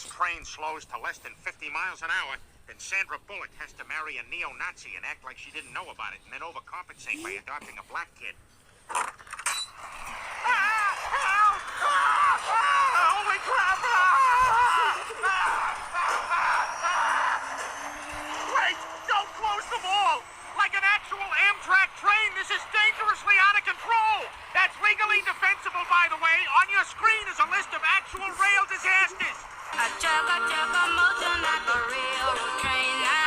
this train slows to less than 50 miles an hour, then Sandra Bullock has to marry a neo-Nazi and act like she didn't know about it and then overcompensate by adopting a black kid. Help! Holy crap! Wait! Don't close the mall! Like an actual Amtrak train, this is dangerously out of control! That's legally defensible, by the way. On your screen is a list of actual rail disasters. A chugga chugga motor, not a railroad train.